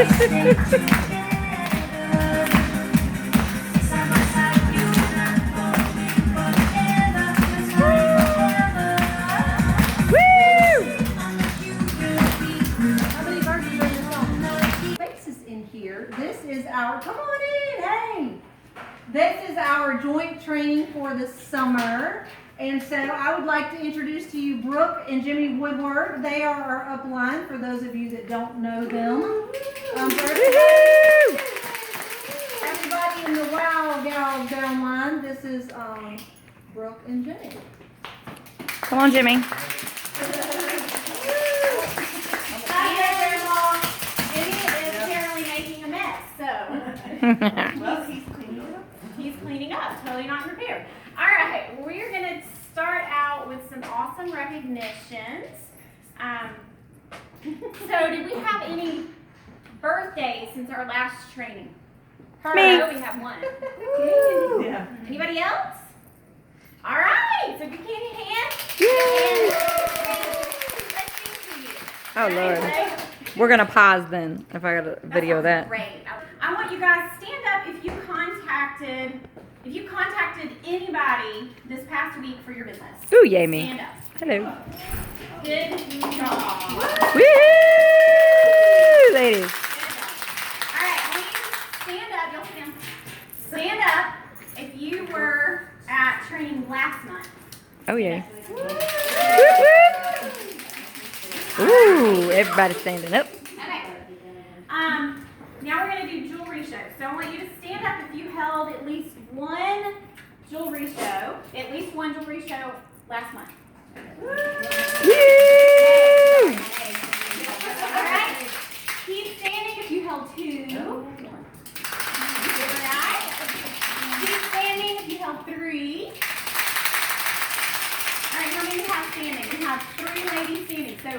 This is our, come on in, hey! This is our joint training for the summer. And so I would like to introduce to you Brooke and Jimmy Woodward. They are our upline for those of you that don't know them. Everybody in the Wow Gals downline, this is Brooke and Jimmy. Come on, Jimmy. Well, he's cleaning up, totally not prepared. All right, we're going to start out with some awesome recognitions. So did we have any birthdays since our last training? Me. We have one. Yeah. Anybody else? All right, so good candy hand. Yay. Oh, Lord. Okay, We're going to pause then if I got a video of that. Great. I want you guys to stand up if you contacted anybody this past week for your business. Ooh, yay me. Stand up. Hello. Good job. Woo, ladies. All right, I want you to stand up. Y'all stand. Stand up if you were at training last month. Oh, yeah. Ooh, everybody's standing up. Okay. Now we're going to do jewelry show. So I want you to stand up if you held at least one jewelry show last month. Woo! All right. Keep standing if you held two. All right. Keep standing if you held three. All right, how many do we have standing? We have 3 ladies standing, so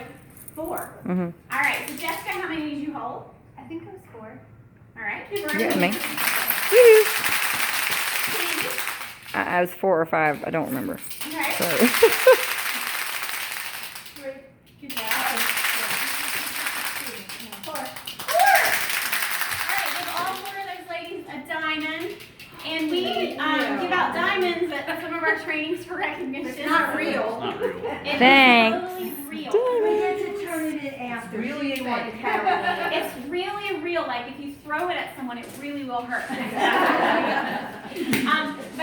4. Mm-hmm. All right, so Jessica, how many did you hold? I think it was 4. All right. Yeah, me. Woo! I was 4 or 5. I don't remember. Okay. Sorry. Good job. 4. All right, give all 4 of those ladies a diamond. And we give out diamonds at some of our trainings for recognition. It's not real. It's Thanks. totally real. We had to turn it in after. Really want to carry it. It's really real. Like if you throw it at someone, it really will hurt. But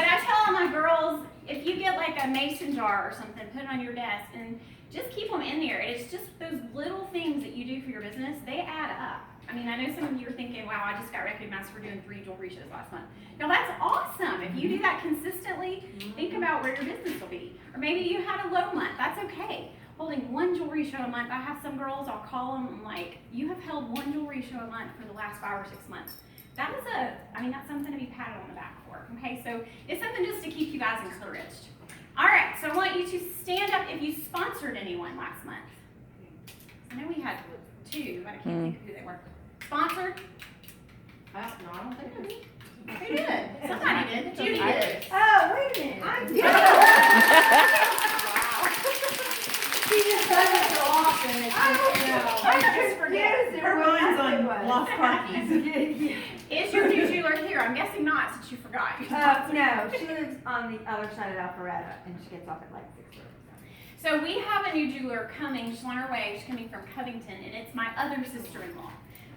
I tell all my girls, if you get like a mason jar or something, put it on your desk and just keep them in there. It's just those little things that you do for your business, they add up. I mean, I know some of you are thinking, wow, I just got recognized for doing 3 jewelry shows last month. Now that's awesome. If you do that consistently, think about where your business will be. Or maybe you had a low month. That's okay. Holding 1 jewelry show a month. I have some girls, I'll call them, I'm like, you have held 1 jewelry show a month for the last 5 or 6 months. That is that's something to be patted on the back for, okay? So it's something just to keep you guys encouraged. All right, so I want you to stand up if you sponsored anyone last month. I know we had 2, but I can't think of who they were. Sponsored? No, I don't think I did. Who did? Somebody did. Judy did. Oh, wait a minute. I did. She just does it so often. It's just, I just forget. her mind's on lost car keys. Is your new jeweler here? I'm guessing not since you forgot. No, she lives on the other side of Alpharetta, and she gets off at like 6:30. So we have a new jeweler coming. She's on her way. She's coming from Covington, and it's my other sister-in-law.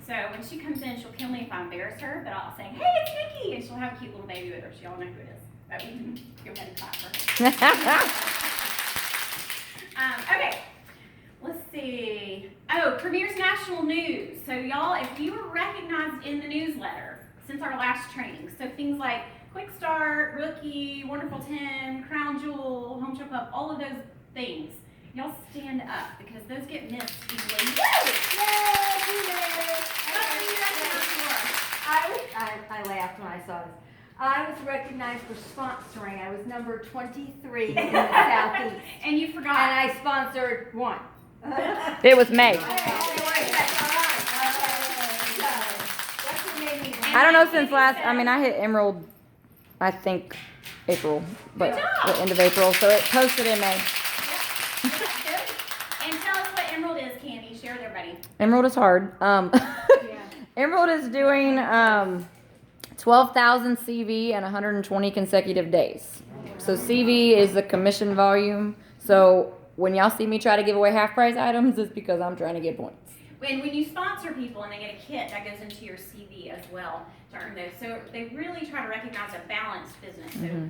So when she comes in, she'll kill me if I embarrass her, but I'll say, hey, it's Nikki, and she'll have a cute little baby with her. She all know who it is. But we can go ahead and clap for her. Okay, let's see. Oh, Premier's National News. So y'all, if you were recognized in the newsletter since our last training, so things like Quick Start, Rookie, Wonderful 10, Crown Jewel, Home Show Club, all of those things, y'all stand up because those get missed easily. I laughed when I saw this. I was recognized for sponsoring. I was number 23 in the Southeast. And you forgot. And I sponsored 1. It was May. I don't know since I hit Emerald, I think, April, but the end of April, so it posted in May. And tell us what Emerald is, Candy. Share with everybody. Emerald is hard. Emerald is doing 12,000 CV and 120 consecutive days. So CV is the commission volume. So when y'all see me try to give away half price items, it's because I'm trying to get points. When you sponsor people and they get a kit, that goes into your CV as well to earn those. So they really try to recognize a balanced business. So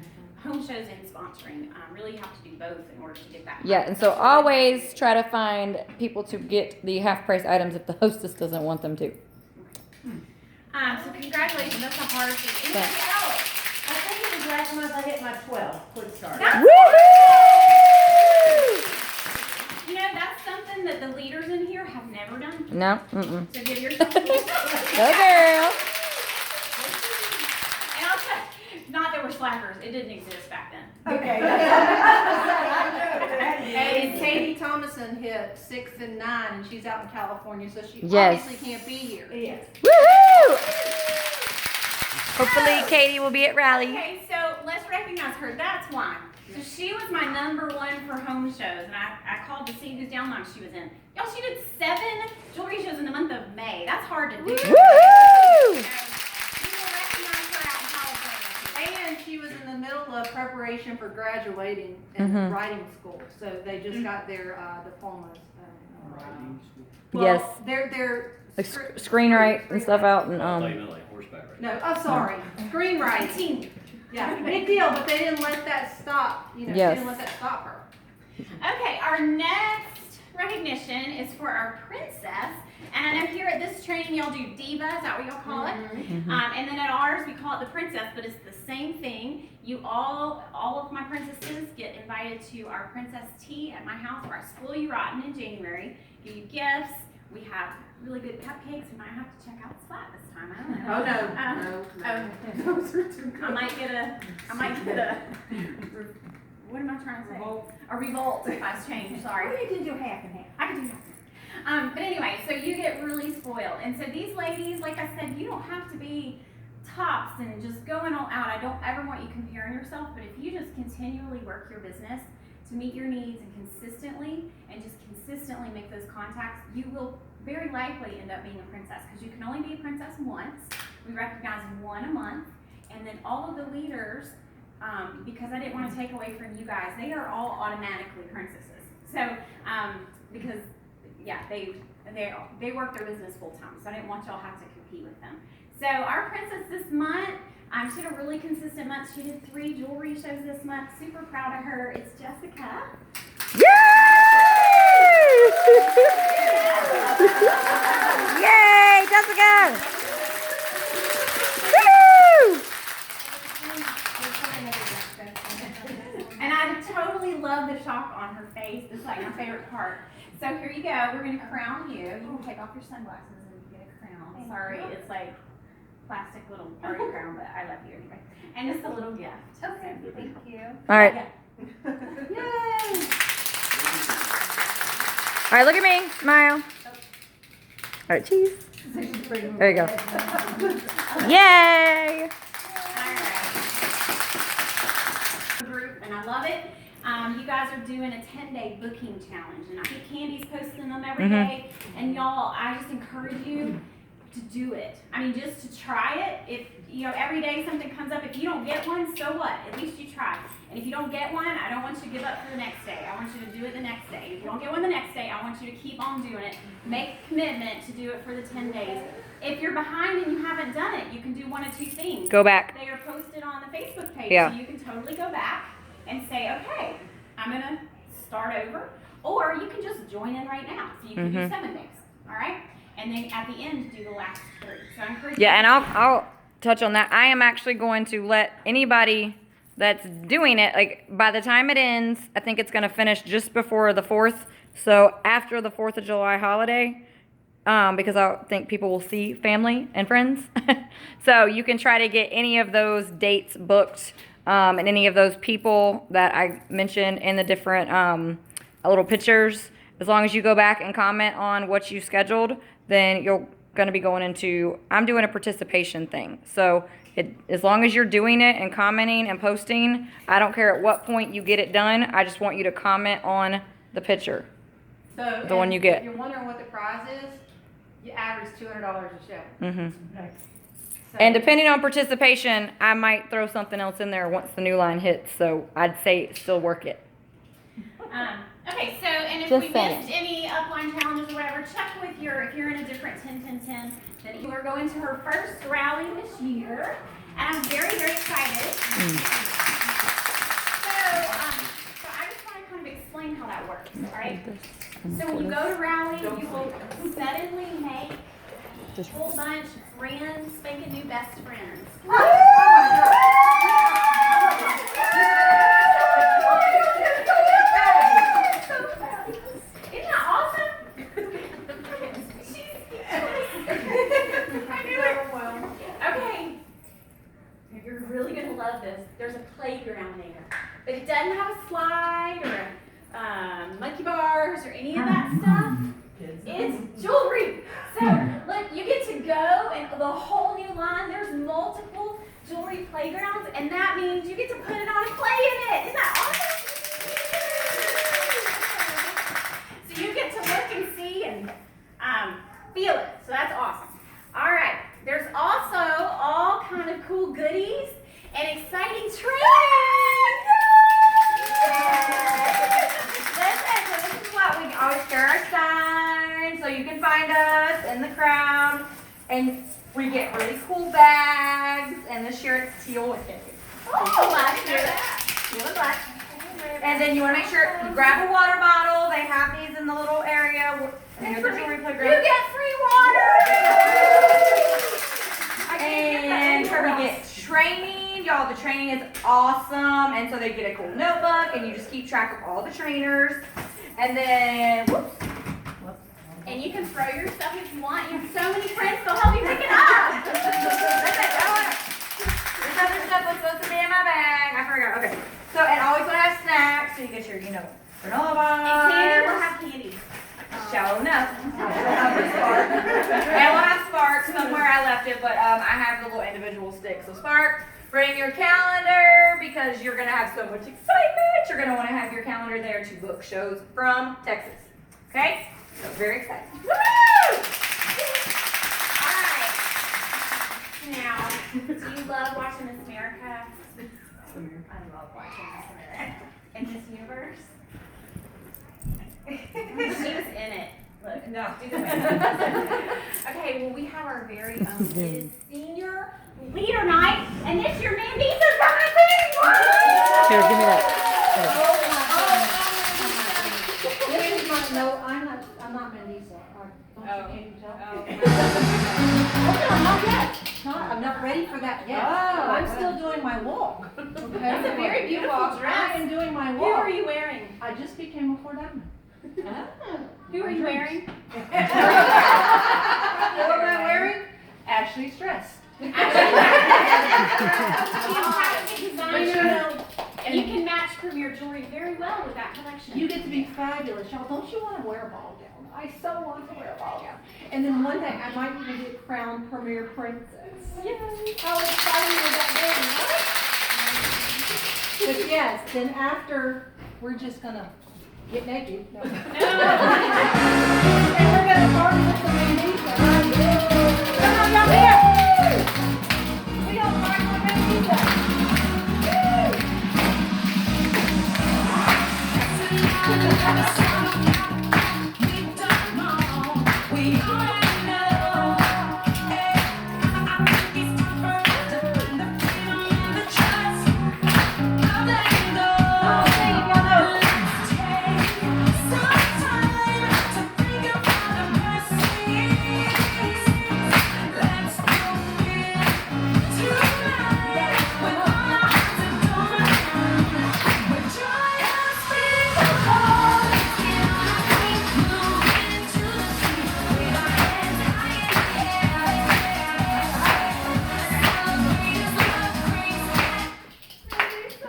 home shows and sponsoring really have to do both in order to get that. Yeah, and so always try to find people to get the half price items if the hostess doesn't want them to. So congratulations, that's a hard thing. Anybody else? I think it was last month I hit my 12 quick start. You know, that's something that the leaders in here have never done. No, mm-mm. So give yourself a Go girl. And I'll tell you, not that we're slackers, it didn't exist back then. Okay. And Katie Thomason hit 6 and 9, and she's out in California, so she Yes. obviously can't be here. Yes. Woohoo! Hopefully Katie will be at rally. Okay, so let's recognize her. That's why. So she was my #1 for home shows, and I called to see whose downline she was in. Y'all, she did 7 jewelry shows in the month of May. That's hard to do. Woohoo! So, we will recognize her out in California. And she was in the middle of preparation for graduating in writing school, so they just got their diplomas. Yes. They're Like screenwrite and stuff out and Like horseback riding. No, oh sorry, screenwriting. Team. Yeah, big deal, but they didn't let that stop. You know, Yes. they didn't let that stop her. Okay, our next recognition is for our princess. And I know here at this training, y'all do diva, is that what y'all call it? And then at ours, we call it the princess, but it's the same thing. You all of my princesses get invited to our princess tea at my house, where I spoil you rotten in January, give you gifts. We have really good cupcakes. We might have to check out Splat this time. I don't know. Oh no, no. Those are too good. I might get a, what am I trying to say? A revolt if I change, sorry. Or you can do half and half. I can do that. But anyway, so you get really spoiled. And so these ladies, like I said, you don't have to be tops and just going all out. I don't ever want you comparing yourself, but if you just continually work your business to meet your needs and consistently make those contacts, you will very likely end up being a princess, because you can only be a princess once. We recognize 1 a month, and then all of the leaders, because I didn't want to take away from you guys, they are all automatically princesses. So, because yeah, they work their business full time, so I didn't want y'all to have to compete with them. So our princess this month, she had a really consistent month. She did 3 jewelry shows this month. Super proud of her. It's Jessica. Yay, Jessica! Woo! And I totally love the shock on her face. It's like my favorite part. So here you go. We're going to crown you. You can take off your sunglasses and you get a crown. Sorry, it's like plastic little party crown, but I love you anyway. And it's a little gift. Okay, thank you. All right. Yay! All right, look at me. Smile. All right, cheese. There you go. Yay! Group, and I love it. You guys are doing a 10-day booking challenge, and I think Candy's posting them every day. And y'all, I just encourage you to do it. I mean, just to try it. If you know, every day something comes up. If you don't get one, so what? At least you tried. And if you don't get one, I don't want you to give up for the next day. I want you to do it the next day. If you don't get one the next day, I want you to keep on doing it. Make a commitment to do it for the 10 days. If you're behind and you haven't done it, you can do one of 2 things. Go back. They are posted on the Facebook page, Yeah. so you can totally go back and say, okay, I'm gonna start over. Or you can just join in right now, so you can do 7 days, all right? And then at the end, do the last 3. So I encourage you. Yeah, and I'll touch on that. I am actually going to let anybody that's doing it, like by the time it ends, I think it's going to finish just before the 4th. So after the 4th of July holiday, because I think people will see family and friends. So you can try to get any of those dates booked, and any of those people that I mentioned in the different little pictures. As long as you go back and comment on what you scheduled, then you're going to be going into, I'm doing a participation thing. So as long as you're doing it and commenting and posting, I don't care at what point you get it done. I just want you to comment on the picture. So, The one you get. If you're wondering what the prize is, You average $200 a show. Mm-hmm. So- And depending on participation, I might throw something else in there once the new line hits. So I'd say still work it. Okay, so, and if Just we saying. missed any upline challenges or whatever, check with if you're in a different 10-10-10, then you are going to her first rally this year. And I'm very, very excited. So I just want to kind of explain how that works, all right? So when you go to rally, you will suddenly make a whole bunch of friends, spanking new best friends. Isn't that awesome? Okay. You're really gonna love this. There's a playground there, but it doesn't have a slide or monkey bars or any of that stuff. It's jewelry. So look, you get to go and the whole new line. There's multiple jewelry playgrounds, and that means you get to put it on and play in it. Isn't that awesome? So you get to look and see and feel it. So that's awesome. All right. There's also all kind of cool goodies and exciting training. Listen, so this is what we always share our signs so you can find us in the crowd. And we get really cool bags. And this year it's teal with it. Oh, last year that. Teal and black. And then you want to make sure you grab a water bottle. They have these in the little area near the jewelry You playground. get free water. And we get training. Y'all, the training is awesome. And so they get a cool notebook and you just keep track of all the trainers. And then, whoops. And you can throw your stuff if you want. You have so many friends, they'll help you pick it up. This other stuff was supposed to be in my bag. I forgot. Okay. So, and always want to have snacks. So you get your, granola bars. And candy, we'll have candy. Show enough. And we'll have Spark somewhere I left it, but I have the little individual sticks. So Spark, bring your calendar because you're gonna have so much excitement. You're gonna want to have your calendar there to book shows from Texas. Okay? So very excited. Woo! All right. Now, do you love watching Miss America? I love watching Miss America. And Miss Universe? She was in it. Look, no. Okay, well, we have our very own. It is senior leader night, and this year Mandy's coming. Here, give me that. This is my, no, I'm not Mandisa. Don't you tell? I'm not yet. I'm not ready for that yet. I'm still doing my walk. Okay? That's a very beautiful dress. I am doing my Who walk. are you wearing? I just became a Fort Diamond. Who are you wearing? What am I wearing? Ashley's dress. And you can match Premier jewelry very well with that collection. You get to be fabulous. Y'all, don't you want to wear a ball gown? I so want to wear a ball gown. And then one day I might even get crowned Premier Princess. Yay! How exciting is that day, right? But yes, then after, we're just gonna get naked. No. And we're gonna party with the Mandisa. Come on, y'all here! We don't party with Mandisa.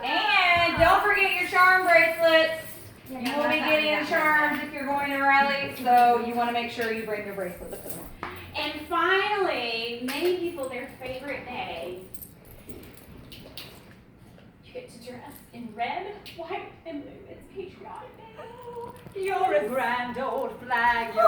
And don't forget your charm bracelets. You will be getting charms if you're going to rally, so you want to make sure you bring your bracelet to put them on. And finally, many people, their favorite day, you get to dress in red, white, and blue. It's patriotic day. You're a grand old flag. You're a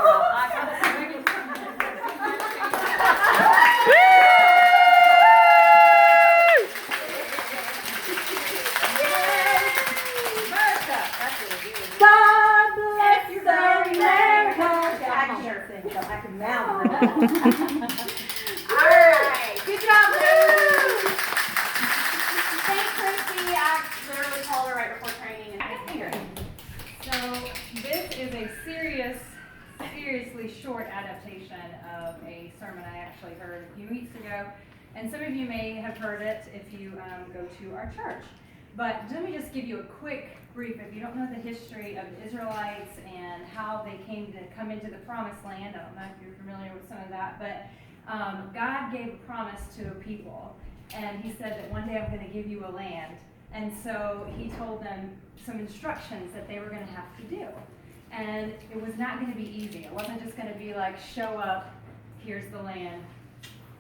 everything, so I can mouth them. Alright, good job, Rose. Thanks, Christy. I literally called her right before training and I got figured. So this is a seriously short adaptation of a sermon I actually heard a few weeks ago. And some of you may have heard it if you go to our church. But let me just give you a quick brief. If you don't know the history of the Israelites and how they came to come into the promised land, I don't know if you're familiar with some of that, but God gave a promise to a people. And he said that one day I'm going to give you a land. And so he told them some instructions that they were going to have to do. And it was not going to be easy. It wasn't just going to be like, show up, here's the land,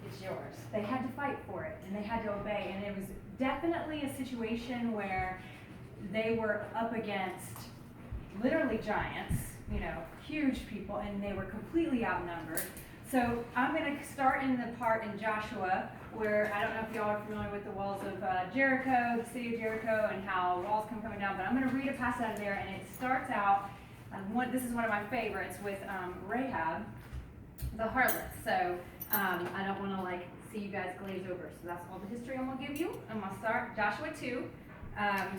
it's yours. They had to fight for it, and they had to obey. And it was definitely a situation where they were up against literally giants, you know, huge people, and they were completely outnumbered. So I'm going to start in the part in Joshua where, I don't know if y'all are familiar with the walls of Jericho, the city of Jericho, and how walls come coming down, but I'm going to read a passage out of there, and it starts out, this is one of my favorites, with Rahab, the harlot. So I don't want to like see you guys glaze over, so that's all the history I'm going to give you. I'm going to start Joshua 2.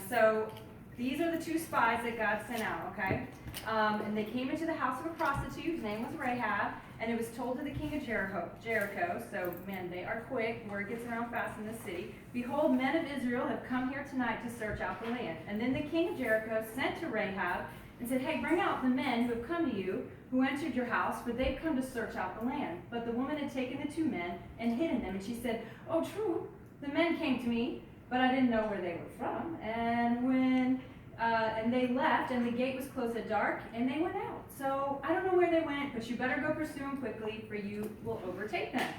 So these are the two spies that God sent out, okay? And they came into the house of a prostitute, his name was Rahab, and it was told to the king of Jericho, so men, they are quick, word gets around fast in this city. Behold, men of Israel have come here tonight to search out the land. And then the king of Jericho sent to Rahab and said, hey, bring out the men who have come to you, who entered your house, for they've come to search out the land. But the woman had taken the two men and hidden them, and she said, oh, true, the men came to me, but I didn't know where they were from. And they left, and the gate was closed at dark, and they went out. So I don't know where they went, but you better go pursue them quickly, for you will overtake them.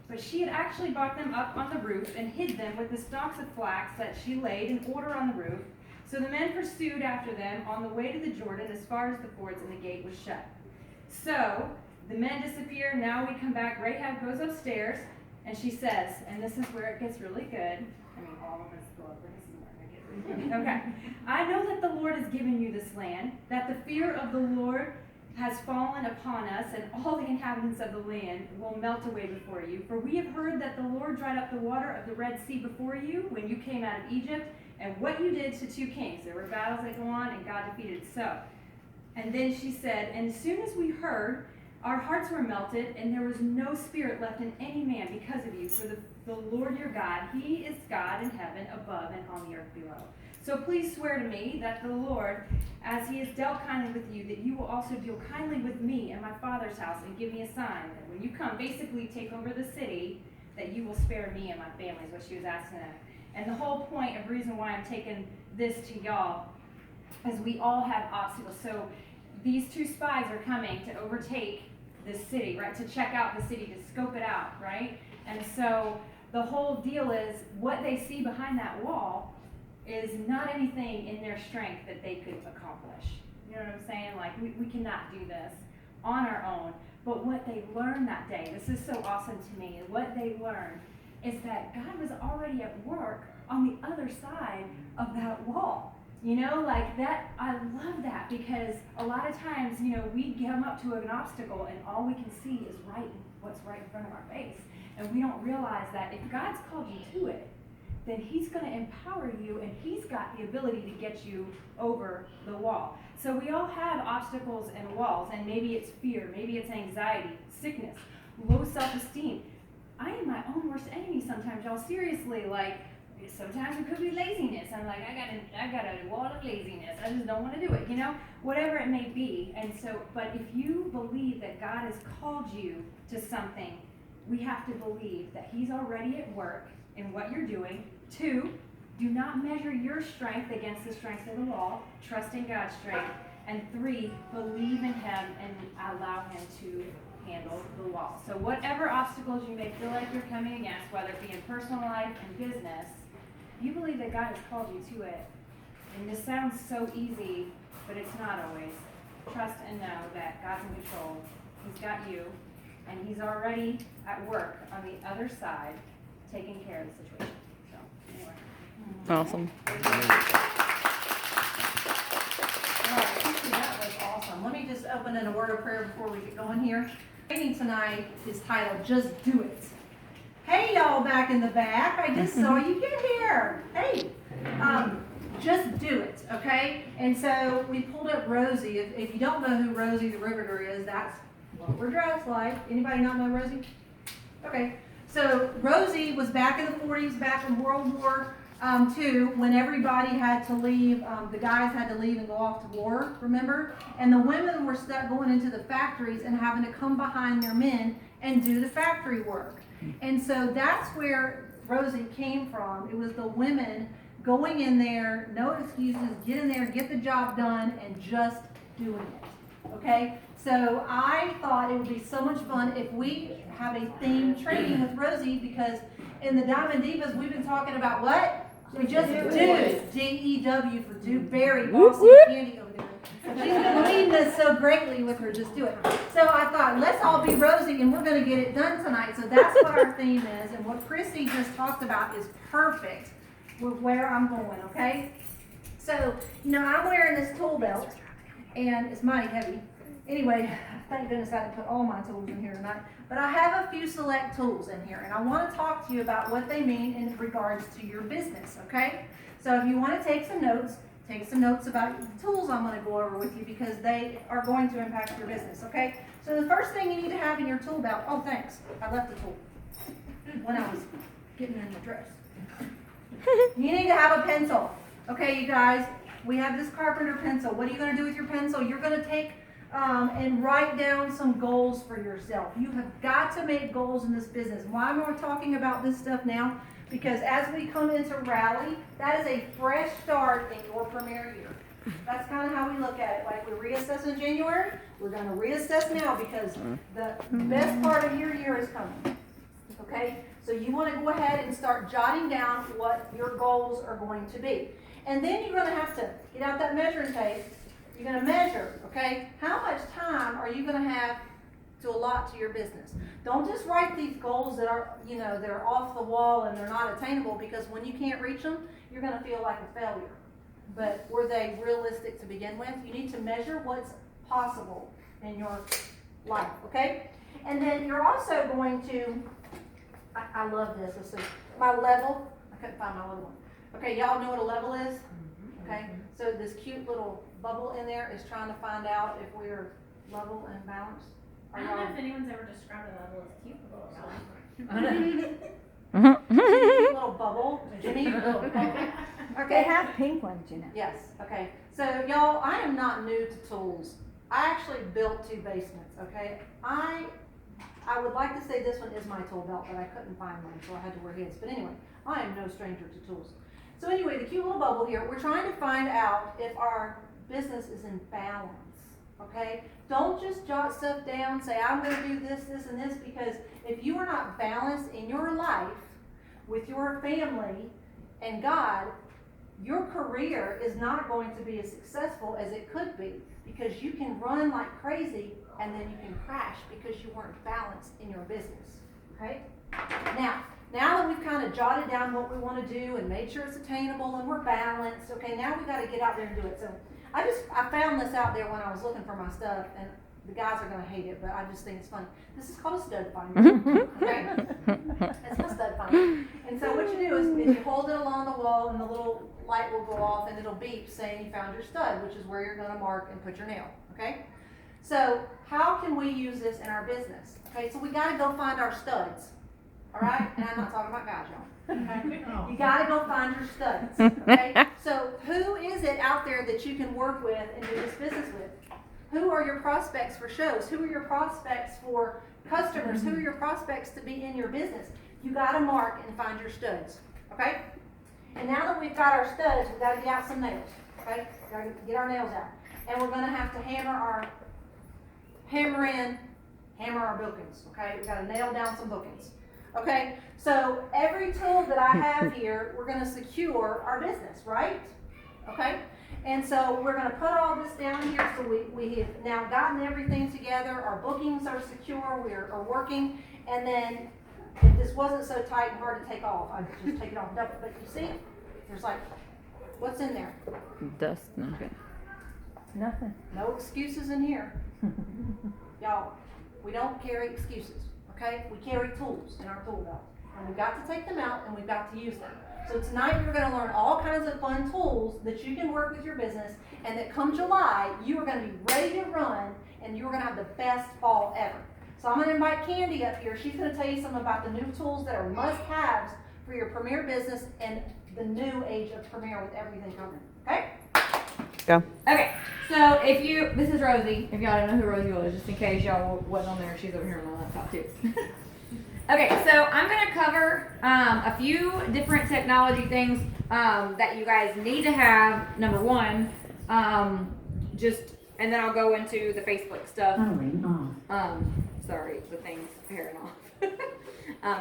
But she had actually brought them up on the roof and hid them with the stalks of flax that she laid in order on the roof. So the men pursued after them on the way to the Jordan as far as the fords, and the gate was shut. So the men disappear. Now we come back. Rahab goes upstairs, and she says, and this is where it gets really good. I mean, all of us go over. This is where it gets really good. Okay. I know that the Lord has given you this land, that the fear of the Lord has fallen upon us, and all the inhabitants of the land will melt away before you. For we have heard that the Lord dried up the water of the Red Sea before you when you came out of Egypt, and what you did to two kings. There were battles that go on, and God defeated. So, and then she said, and as soon as we heard, our hearts were melted, and there was no spirit left in any man because of you. For the Lord your God, he is God in heaven above and on the earth below. So please swear to me that the Lord, as he has dealt kindly with you, that you will also deal kindly with me and my father's house, and give me a sign that when you come, basically take over the city, that you will spare me and my family, is what she was asking them. And the whole point of the reason why I'm taking this to y'all is we all have obstacles. So these two spies are coming to overtake this city, right? To check out the city, to scope it out, right? And so the whole deal is what they see behind that wall is not anything in their strength that they could accomplish. You know what I'm saying? Like, we cannot do this on our own. But what they learned that day, this is so awesome to me, what they learned is that God was already at work on the other side of that wall. You know, like that, I love that, because a lot of times, you know, we come up to an obstacle and all we can see is what's right in front of our face. And we don't realize that if God's called you to it, then he's going to empower you, and he's got the ability to get you over the wall. So we all have obstacles and walls, and maybe it's fear, maybe it's anxiety, sickness, low self-esteem. I am my own worst enemy sometimes, y'all. Seriously, like, sometimes it could be laziness. I'm like, I got a wall of laziness. I just don't want to do it, you know, whatever it may be. And so, but if you believe that God has called you to something, we have to believe that he's already at work in what you're doing. 2, do not measure your strength against the strength of the wall. Trust in God's strength. And 3, believe in him and allow him to handle the wall. So whatever obstacles you may feel like you're coming against, whether it be in personal life and business, you believe that God has called you to it. And this sounds so easy, but it's not always. Trust and know that God's in control. He's got you, and he's already at work on the other side, taking care of the situation. So, anyway. Awesome. All right, that was awesome. Let me just open in a word of prayer before we get going here. Training tonight is titled, Just Do It. Hey, y'all back in the back. I just saw you get here. Hey, just do it, okay? And so we pulled up Rosie. If you don't know who Rosie the Riveter is, that's what we're dressed like. Anybody not know Rosie? Okay. So Rosie was back in the 40s, back in World War II, when everybody had to leave. The guys had to leave and go off to war, remember? And the women were stuck going into the factories and having to come behind their men and do the factory work. And so that's where Rosie came from. It was the women going in there, no excuses, get in there, get the job done, and just doing it, okay? So I thought it would be so much fun if we have a theme training with Rosie, because in the Diamond Divas, we've been talking about what? We just do. D-E-W for Dewberry, Boston Candy over there. She's been leading us so greatly with her, just do it. So I thought, let's all be Rosie, and we're gonna get it done tonight. So that's what our theme is, and what Chrissy just talked about is perfect with where I'm going, okay? So, I'm wearing this tool belt, and it's mighty heavy. Anyway, thank goodness I didn't put all my tools in here tonight. But I have a few select tools in here, and I want to talk to you about what they mean in regards to your business, okay? So if you want to take some notes about the tools I'm going to go over with you, because they are going to impact your business, okay? So the first thing you need to have in your tool belt, oh thanks, I left the tool when I was getting in the dress. You need to have a pencil, okay, you guys? We have this carpenter pencil. What are you going to do with your pencil? You're going to take and write down some goals for yourself. You have got to make goals in this business. Why am I talking about this stuff now? Because as we come into Rally, that is a fresh start in your premier year. That's kind of how we look at it. Like we reassess in January, we're going to reassess now, because the best part of your year is coming. Okay? So you want to go ahead and start jotting down what your goals are going to be. And then you're going to have to get out that measuring tape. You're going to measure, okay? How much time are you going to have to allot to your business? Don't just write these goals that are, they're off the wall and they're not attainable, because when you can't reach them, you're going to feel like a failure. But were they realistic to begin with? You need to measure what's possible in your life, okay? And then you're also going to, I love this. Let's see. My level, I couldn't find my little one. Okay, y'all know what a level is? Okay, so this cute little bubble in there is trying to find out if we're level and balanced. I don't know if anyone's ever described a level as cute before. Cute little bubble, Jimmy. They Okay. have pink ones, Yes. Okay. So y'all, I am not new to tools. I actually built 2 basements. Okay. I would like to say this one is my tool belt, but I couldn't find one, so I had to wear his. But anyway, I am no stranger to tools. So anyway, the cute little bubble here, we're trying to find out if our business is in balance, okay? Don't just jot stuff down, say I'm gonna do this, this, and this, because if you are not balanced in your life with your family and God, your career is not going to be as successful as it could be, because you can run like crazy and then you can crash because you weren't balanced in your business, okay? Now that we've kind of jotted down what we want to do and made sure it's attainable and we're balanced, okay, now we got to get out there and do it. So I found this out there when I was looking for my stuff, and the guys are going to hate it, but I just think it's funny. This is called a stud finder. Okay? It's a stud finder. And so what you do is you hold it along the wall, and the little light will go off and it'll beep saying you found your stud, which is where you're going to mark and put your nail, okay? So how can we use this in our business? Okay, so we got to go find our studs. All right, and I'm not talking about guys, y'all. Okay? You got to go find your studs. Okay, so who is it out there that you can work with and do this business with? Who are your prospects for shows? Who are your prospects for customers? Who are your prospects to be in your business? You got to mark and find your studs. Okay, and now that we've got our studs, we got to get out some nails. Okay, got to get our nails out, and we're going to have to hammer our bookings. Okay, we got to nail down some bookings. Okay, so every tool that I have here, we're going to secure our business, right? Okay, and so we're going to put all this down here, so we have now gotten everything together. Our bookings are secure, we are working, and then if this wasn't so tight and hard to take off, I'd just take it off. But you see, there's like, what's in there? Dust. Okay. Nothing. No excuses in here. Y'all, we don't carry excuses, okay? We carry tools in our tool belt. And we've got to take them out and we've got to use them. So tonight you're gonna learn all kinds of fun tools that you can work with your business, and that come July, you are gonna be ready to run and you're gonna have the best fall ever. So I'm gonna invite Candy up here. She's gonna tell you something about the new tools that are must-haves for your Premier business and the new age of Premier with everything coming, okay? Go. Okay, so this is Rosie, if y'all don't know who Rosie was, just in case y'all wasn't on there, she's over here on my laptop too. Okay, so I'm gonna cover a few different technology things that you guys need to have, number one, and then I'll go into the Facebook stuff. Sorry, the thing's pairing off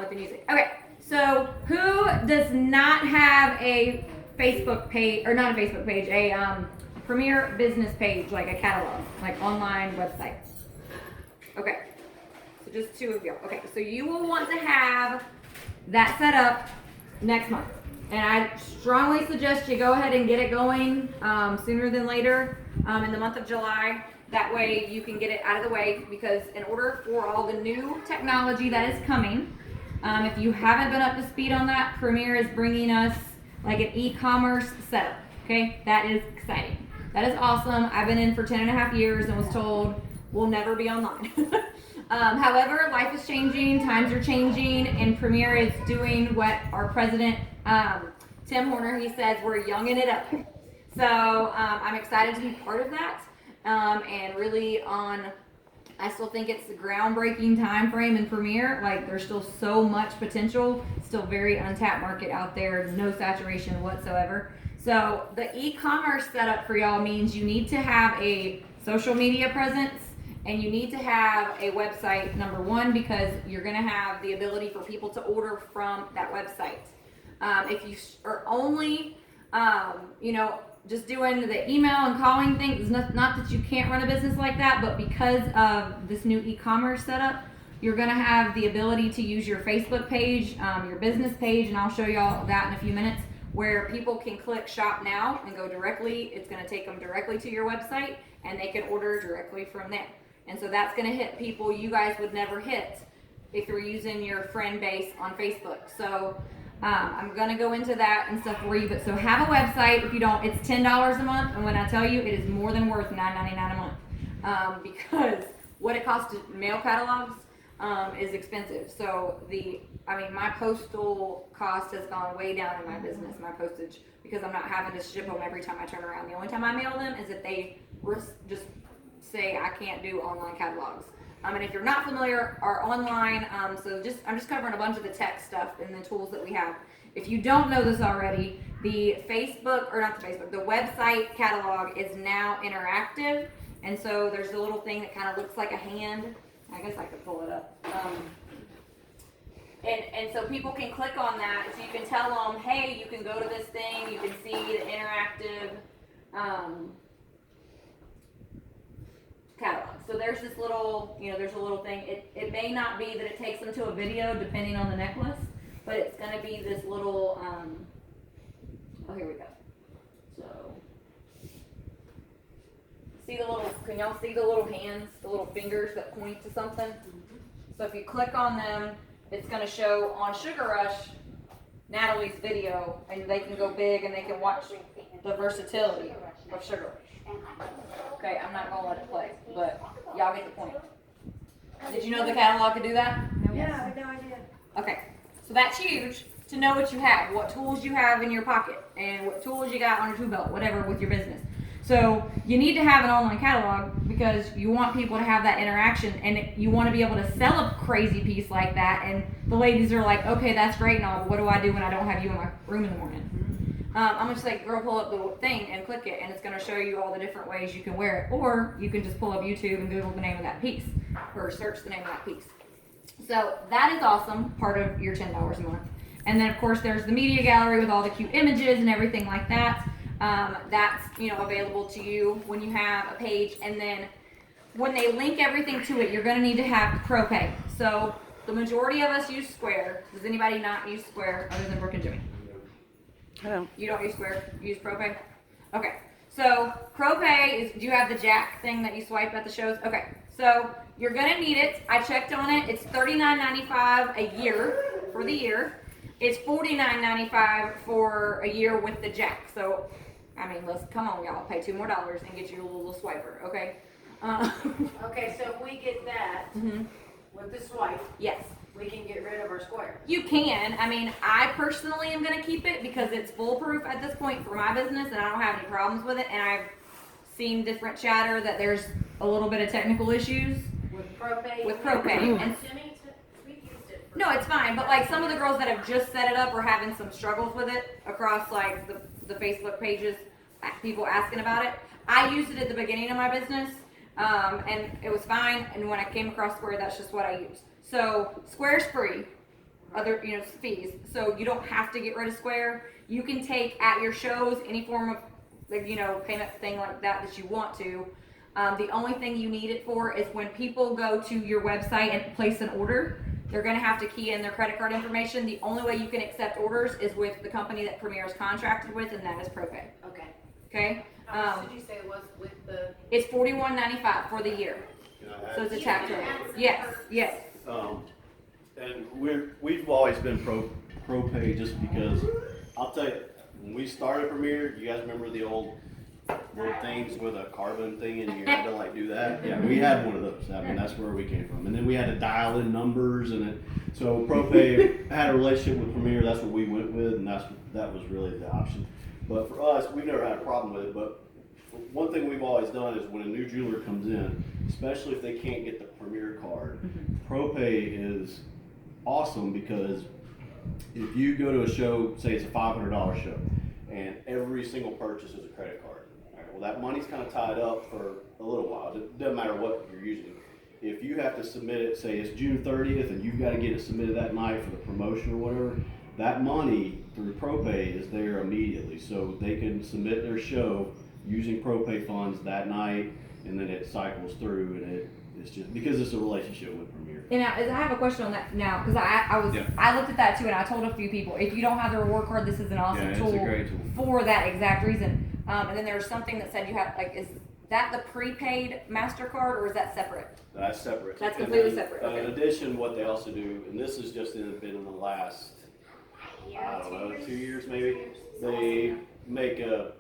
with the music. Okay, so who does not have a Facebook page, or not a Facebook page, a Premier business page, like a catalog, like online website? Okay, so just two of you. Okay, so you will want to have that set up next month. And I strongly suggest you go ahead and get it going sooner than later in the month of July. That way you can get it out of the way, because in order for all the new technology that is coming, if you haven't been up to speed on that, Premier is bringing us like an e-commerce setup. Okay, that is exciting. That is awesome. I've been in for 10.5 years and was told we'll never be online. However, life is changing, times are changing, and Premier is doing what our president, Tim Horner, he says we're younging it up. So I'm excited to be part of that, and really I still think it's the groundbreaking time frame in Premier. Like, there's still so much potential, still very untapped market out there, no saturation whatsoever. So the e-commerce setup for y'all means you need to have a social media presence, and you need to have a website, number one, because you're gonna have the ability for people to order from that website. If you are only, just doing the email and calling things, not that you can't run a business like that, but because of this new e-commerce setup, you're gonna have the ability to use your Facebook page, your business page, and I'll show y'all that in a few minutes, where people can click shop now and go directly. It's gonna take them directly to your website, and they can order directly from there. And so that's gonna hit people you guys would never hit if you're using your friend base on Facebook. So I'm gonna go into that and stuff for you, but so have a website. If you don't, it's $10 a month, and when I tell you, it is more than worth $9.99 a month, because what it costs to mail catalogs is expensive. So my postal cost has gone way down in my business, my postage, because I'm not having to ship them every time I turn around. The only time I mail them is if they just say I can't do online catalogs. And if you're not familiar, our online, I'm just covering a bunch of the tech stuff and the tools that we have. If you don't know this already, the website catalog is now interactive, and so there's a little thing that kind of looks like a hand. I guess I could pull it up. And so people can click on that, so you can tell them, hey, you can go to this thing, you can see the interactive catalog. So there's this little, there's a little thing. It may not be that it takes them to a video depending on the necklace, but it's going to be this little, here we go. So, can y'all see the little hands, the little fingers that point to something? So if you click on them, it's going to show on Sugar Rush, Natalie's video, and they can go big and they can watch the versatility of Sugar Rush. Okay, I'm not going to let it play, but y'all get the point. Did you know the catalog could do that? Yeah, I had no idea. Okay, so that's huge to know what you have, what tools you have in your pocket, and what tools you got on your tool belt, whatever, with your business. So you need to have an online catalog because you want people to have that interaction, and you want to be able to sell a crazy piece like that. And the ladies are like, okay, that's great and all, but what do I do when I don't have you in my room in the morning? I'm just like, girl, pull up the thing and click it, and it's going to show you all the different ways you can wear it. Or you can just pull up YouTube and Google the name of that piece, or search the name of that piece. So that is awesome, part of your $10 a month. And then of course there's the media gallery with all the cute images and everything like that. That's available to you when you have a page. And then when they link everything to it, you're going to need to have ProPay. So the majority of us use Square. Does anybody not use Square other than Brooke and Jimmy? I don't. You don't use Square? You use ProPay? Okay. So ProPay is, do you have the Jack thing that you swipe at the shows? Okay, so you're gonna need it. I checked on it. It's $39.95 a year for the year. It's $49.95 for a year with the Jack. So, I mean, come on, y'all, pay $2 more and get you a little swiper, okay? Okay, so if we get that Mhm. with the swipe, Yes. we can get rid of our square. You can. I mean, I personally am going to keep it because it's foolproof at this point for my business and I don't have any problems with it. And I've seen different chatter that there's a little bit of technical issues With ProPay? with ProPay. And Jimmy, we've used it for. no, it's fine. But like some of the girls that have just set it up are having some struggles with it across like the Facebook pages, people asking about it. I used it at the beginning of my business and it was fine. And when I came across Square, that's just what I used. So Square's free, other fees. So you don't have to get rid of Square. You can take at your shows any form of like payment thing like that you want to. The only thing you need it for is when people go to your website and place an order, they're going to have to key in their credit card information. The only way you can accept orders is with the company that Premier is contracted with, and that is ProPay. Okay. Okay. How much did you say it was with the? It's $41.95 for the year. Can I So add? it's a tax rate. Yes. Yes. And we've always been pro pay just because I'll tell you, when we started Premier, you guys remember the old little things with a carbon thing and you had to like do that? Yeah, we had one of those. I mean, that's where we came from. And then we had to dial in numbers so ProPay had a relationship with Premier, that's what we went with, and that was really the option. But for us, we've never had a problem with it, but one thing we've always done is when a new jeweler comes in, especially if they can't get the Premier card, ProPay is awesome because if you go to a show, say it's a $500 show, and every single purchase is a credit card. All right, well, that money's kind of tied up for a little while. It doesn't matter what you're using. If you have to submit it, say it's June 30th, and you've got to get it submitted that night for the promotion or whatever, that money through ProPay is there immediately. So they can submit their show using ProPay funds that night, and then it cycles through, and it's just because it's a relationship with Premier. And I have a question on that now because I looked at that too and I told a few people if you don't have the reward card, this is an awesome Yeah, tool, it's a great tool for that exact reason. And then there was something that said you have is that the prepaid MasterCard or is that separate? That's separate. That's And completely then, separate, okay. In addition, what they also do, and this is just been in the last, I don't know, 2 years maybe, they make a